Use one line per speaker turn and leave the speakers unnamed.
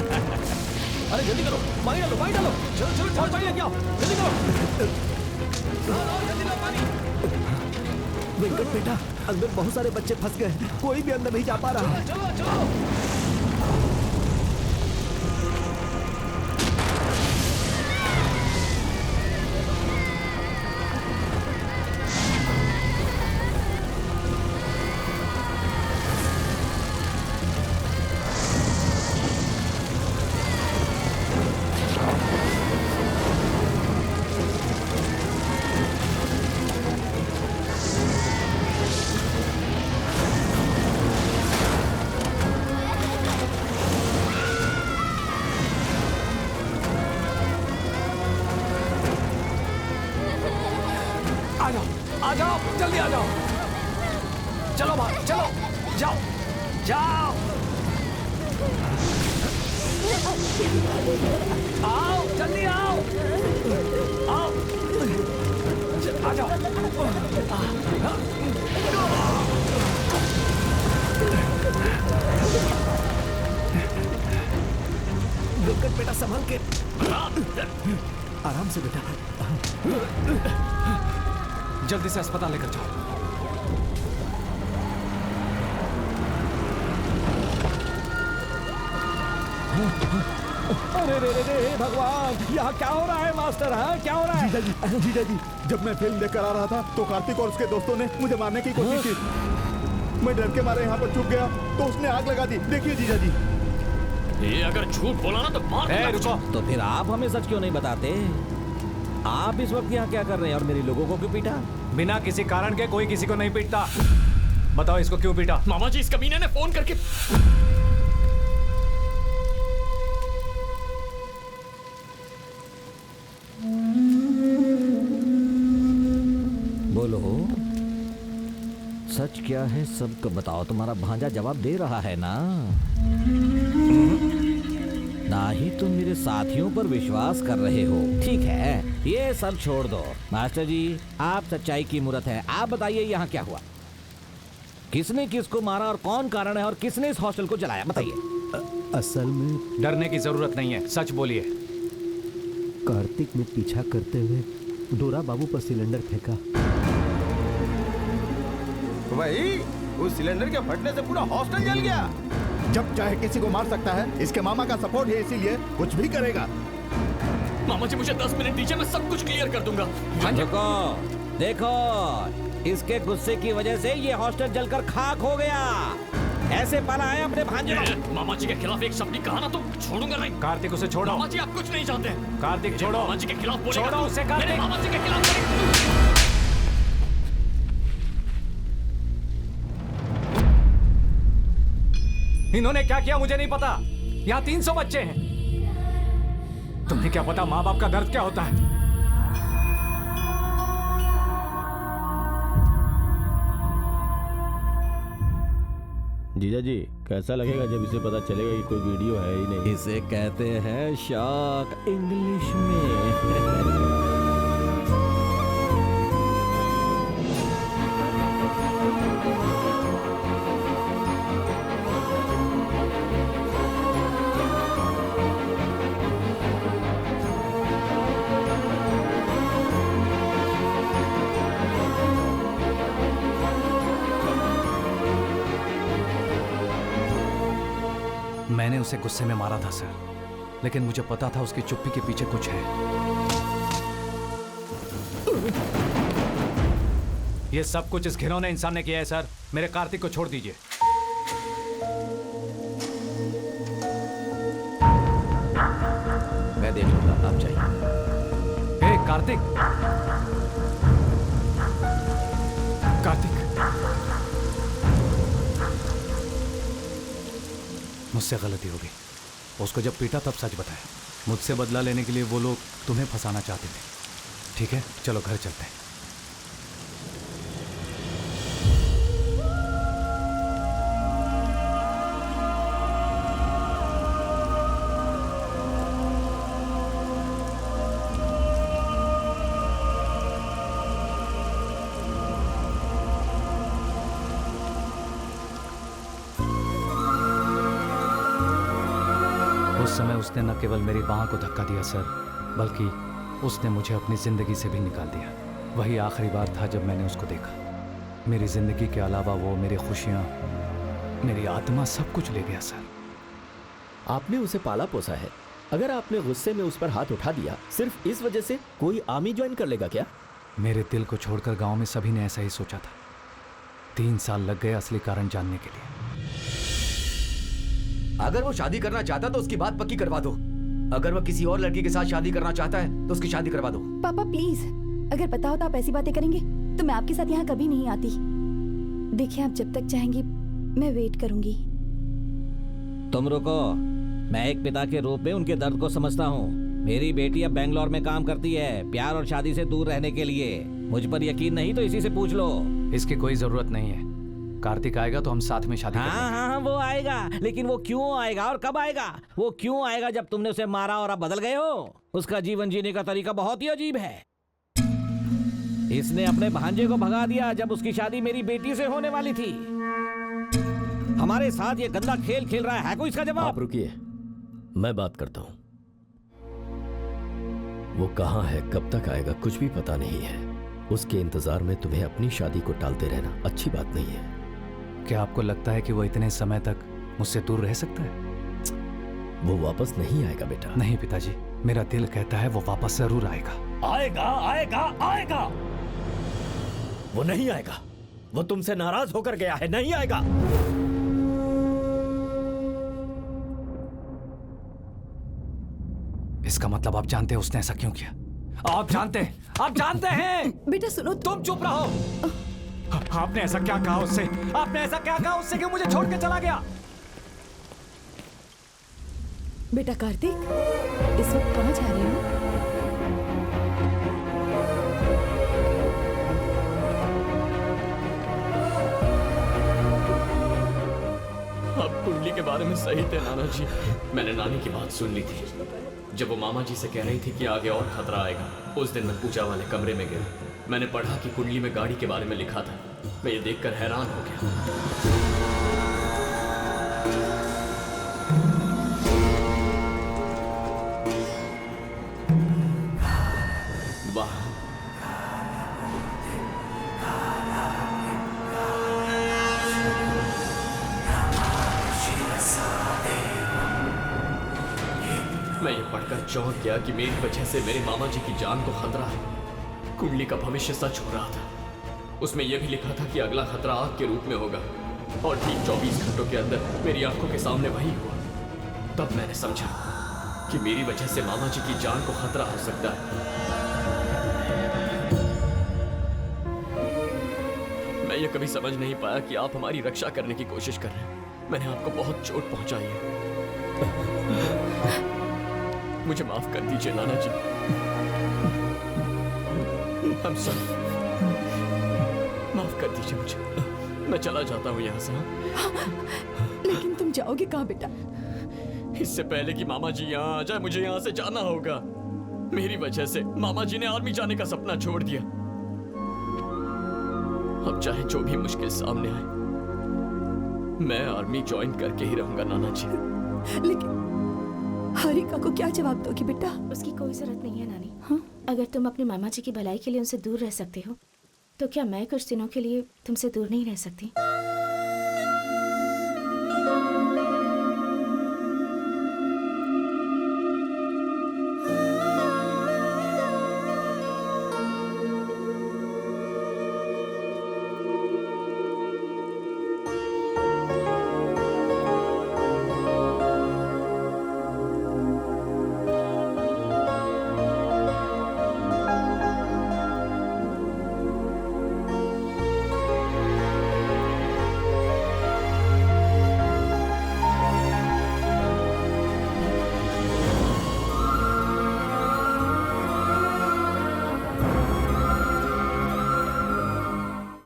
अरे जल्दी करो, पानी डालो, पानी डालो। चलो चलो चलो, पानी लेके आओ, जल्दी करो। लाओ जल्दी लाओ पानी।
वेंकट बेटा, अंदर बहुत सारे बच्चे फंस गए, कोई भी अंदर नहीं जा पा रहा।
चलो चलो। आ जाओ, जल्दी आ जाओ। चलो भाई, चलो, जाओ, जाओ। आओ, जल्दी आओ, आओ, आ जाओ।
वेंकट बेटा संभल के, आराम से बेटा।
जल्दी से अस्पताल लेकर जाओ।
अरे रे रे रे भगवान, यहाँ क्या हो रहा है मास्टर? हाँ क्या हो रहा है? जीजा जी, जब मैं फिल्म देखकर आ रहा था तो कार्तिक और उसके दोस्तों ने मुझे मारने की कोशिश की। मैं डर के मारे यहाँ पर छुप गया तो उसने आग लगा दी। देखिए जीजा जी।
ये अगर झूठ बोला ना तो मार दूंगा।
रुको।
तो फिर आप हमें सच क्यों नहीं बताते? आप इस वक्त यहाँ क्या कर रहे हैं और मेरे लोगों को क्यों पीटा?
बिना किसी कारण के कोई किसी को नहीं पीटता। बताओ इसको क्यों पीटा?
मामा जी, इस कमीने ने फोन करके
बोलो, सच क्या है सबको बताओ। तुम्हारा भांजा जवाब दे रहा है ना? ना ही तुम मेरे साथियों पर विश्वास कर रहे हो। ठीक है, ये सब छोड़ दो। मास्टर जी, आप सच्चाई की मूरत है। आप बताइए यहाँ क्या हुआ? किसने किसको मारा और कौन कारण है और किसने इस हॉस्टल को जलाया? बताइए।
असल में
डरने की जरूरत नहीं है, सच बोलिए।
कार्तिक ने पीछा करते हुए डोरा बाबू पर सिलेंडर फेंका।
वही, उस सिलेंडर के फटने से पूरा हॉस्टल जल गया। जब चाहे किसी को मार सकता है। इसके मामा का सपोर्ट है, इसीलिए कुछ भी करेगा।
मामा जी मुझे 10 मिनट दीजिए, मैं सब कुछ क्लियर कर दूंगा।
देखो देखो, इसके गुस्से की वजह से ये हॉस्टल जलकर खाक हो गया। ऐसे पाला है अपने भांजे को।
मामा जी के खिलाफ एक शब्द भी कहा ना तो छोड़ूंगा नहीं।
कार्तिक उसे छोड़ो।
मामा जी आप कुछ नहीं जानते।
कार्तिक छोड़ो।
मामा जी के खिलाफ बोलेगा
छोड़ो
तो
उसे,
मेरे
कार्तिक।
मामा जी के खिलाफ बोलेगा।
इन्होंने क्या किया मुझे नहीं पता। यहाँ 300 बच्चे हैं। तुम्हें क्या पता माँ बाप का दर्द क्या होता है?
जीजा जी, कैसा लगेगा जब इसे पता चलेगा कि कोई वीडियो है ही नहीं?
इसे कहते हैं शॉक इंग्लिश में।
मैंने उसे गुस्से में मारा था सर, लेकिन मुझे पता था उसकी चुप्पी के पीछे कुछ है। ये सब कुछ इस घिनौने इंसान ने किया है सर। मेरे कार्तिक को छोड़ दीजिए।
मैं देख लूंगा, आप चाहिए।
हे कार्तिक, कार्तिक, मुझसे गलती हो गई। उसको जब पीटा तब सच बताया। मुझसे बदला लेने के लिए वो लोग तुम्हें फंसाना चाहते थे। ठीक है, चलो घर चलते हैं। उस उसने न केवल मेरी बाह को धक्का दिया सर, बल्कि उसने मुझे अपनी ज़िंदगी से भी निकाल दिया। वही आखिरी बार था जब मैंने उसको देखा। मेरी ज़िंदगी के अलावा वो मेरी खुशियाँ, मेरी आत्मा, सब कुछ ले गया सर।
आपने उसे पाला पोसा है, अगर आपने गुस्से में उस पर हाथ उठा दिया सिर्फ इस वजह से, कोई आर्मी ज्वाइन कर लेगा क्या?
मेरे दिल को छोड़कर गांव में सभी ने ऐसा ही सोचा था। 3 साल लग गए असली कारण जानने के लिए।
अगर वो शादी करना चाहता तो उसकी बात पक्की करवा दो। अगर वो किसी और लड़की के साथ शादी करना चाहता है तो उसकी शादी करवा दो।
पापा प्लीज, अगर पता हो तो आप ऐसी बातें करेंगे तो मैं आपके साथ यहाँ कभी नहीं आती। देखिए, आप जब तक चाहेंगी मैं वेट करूंगी।
तुम रुको, मैं एक पिता के रूप में उनके दर्द को समझता हूँ। मेरी बेटी अब बेंगलोर में काम करती है, प्यार और शादी से दूर रहने के लिए। मुझ पर यकीन नहीं तो इसी से पूछ लो।
इसकी कोई जरूरत नहीं है। कार्तिक आएगा तो हम साथ में शादी करेंगे।
हाँ, वो आएगा, लेकिन वो क्यों आएगा और कब आएगा? वो क्यों आएगा जब तुमने उसे मारा और अब बदल गए हो? उसका जीवन जीने का तरीका बहुत ही अजीब है। इसने अपने भांजे को भगा दिया जब उसकी शादी मेरी बेटी से होने वाली थी। हमारे साथ ये गंदा खेल खेल रहा है कोई इसका जवाब?
आप रुकिए, मैं बात करता हूं। वो कहां है, कब तक आएगा, कुछ भी पता नहीं है। उसके इंतजार में तुम्हें अपनी शादी को टालते रहना अच्छी बात नहीं है।
क्या आपको लगता है कि वो इतने समय तक मुझसे दूर रह सकता है?
वो वापस नहीं आएगा बेटा।
नहीं पिताजी, मेरा दिल कहता है वो वापस जरूर आएगा।
आएगा, आएगा, आएगा। वो नहीं आएगा। वो तुमसे नाराज होकर गया है, नहीं आएगा।
इसका मतलब आप जानते हैं उसने ऐसा क्यों किया? आप जानते हैं।
बेटा सुनो,
तुम चुप रहो। आपने ऐसा क्या कहा उससे? आपने ऐसा क्या कहा उससे कि मुझे छोड़ के चला गया?
बेटा कार्तिक, इस वक्त कहाँ जा रहे हो?
आप कुंडली के बारे में सही थे नाना जी। मैंने नानी की बात सुन ली थी जब वो मामा जी से कह रही थी कि आगे और खतरा आएगा। उस दिन मैं पूजा वाले कमरे में गया। मैंने पढ़ा कि कुंडली में गाड़ी के बारे में लिखा था। मैं ये देखकर हैरान हो गया। वाह, मैं ये पढ़कर चौंक गया कि मेरी वजह से मेरे मामा जी की जान को खतरा है। कुंडली का भविष्य सच हो रहा था। उसमें यह भी लिखा था कि अगला खतरा आग के रूप में होगा और ठीक 24 घंटों के अंदर मेरी आंखों के सामने वही हुआ। तब मैंने समझा कि मेरी वजह से मामा जी की जान को खतरा हो सकता है। मैं ये कभी समझ नहीं पाया कि आप हमारी रक्षा करने की कोशिश कर रहे हैं। मैंने आपको बहुत चोट पहुंचाई है। मुझे माफ कर दीजिए नाना जी। I'm sorry। माफ कर दीजिए मुझे। मैं चला जाता हूँ यहाँ से।
लेकिन तुम जाओगे कहाँ बेटा?
इससे पहले कि मामा जी यहाँ आ जाए मुझे यहाँ से जाना होगा। मेरी वजह से मामा जी ने आर्मी जाने का सपना छोड़ दिया। अब चाहे जो भी मुश्किल सामने आए, मैं आर्मी ज्वाइन करके ही रहूंगा नाना जी।
लेकिन हारिका को क्या जवाब दोगी बेटा?
उसकी कोई जरूरत नहीं है नानी।
हाँ?
अगर तुम अपने मामा जी की भलाई के लिए उनसे दूर रह सकते हो तो क्या मैं कुछ दिनों के लिए तुमसे दूर नहीं रह सकती?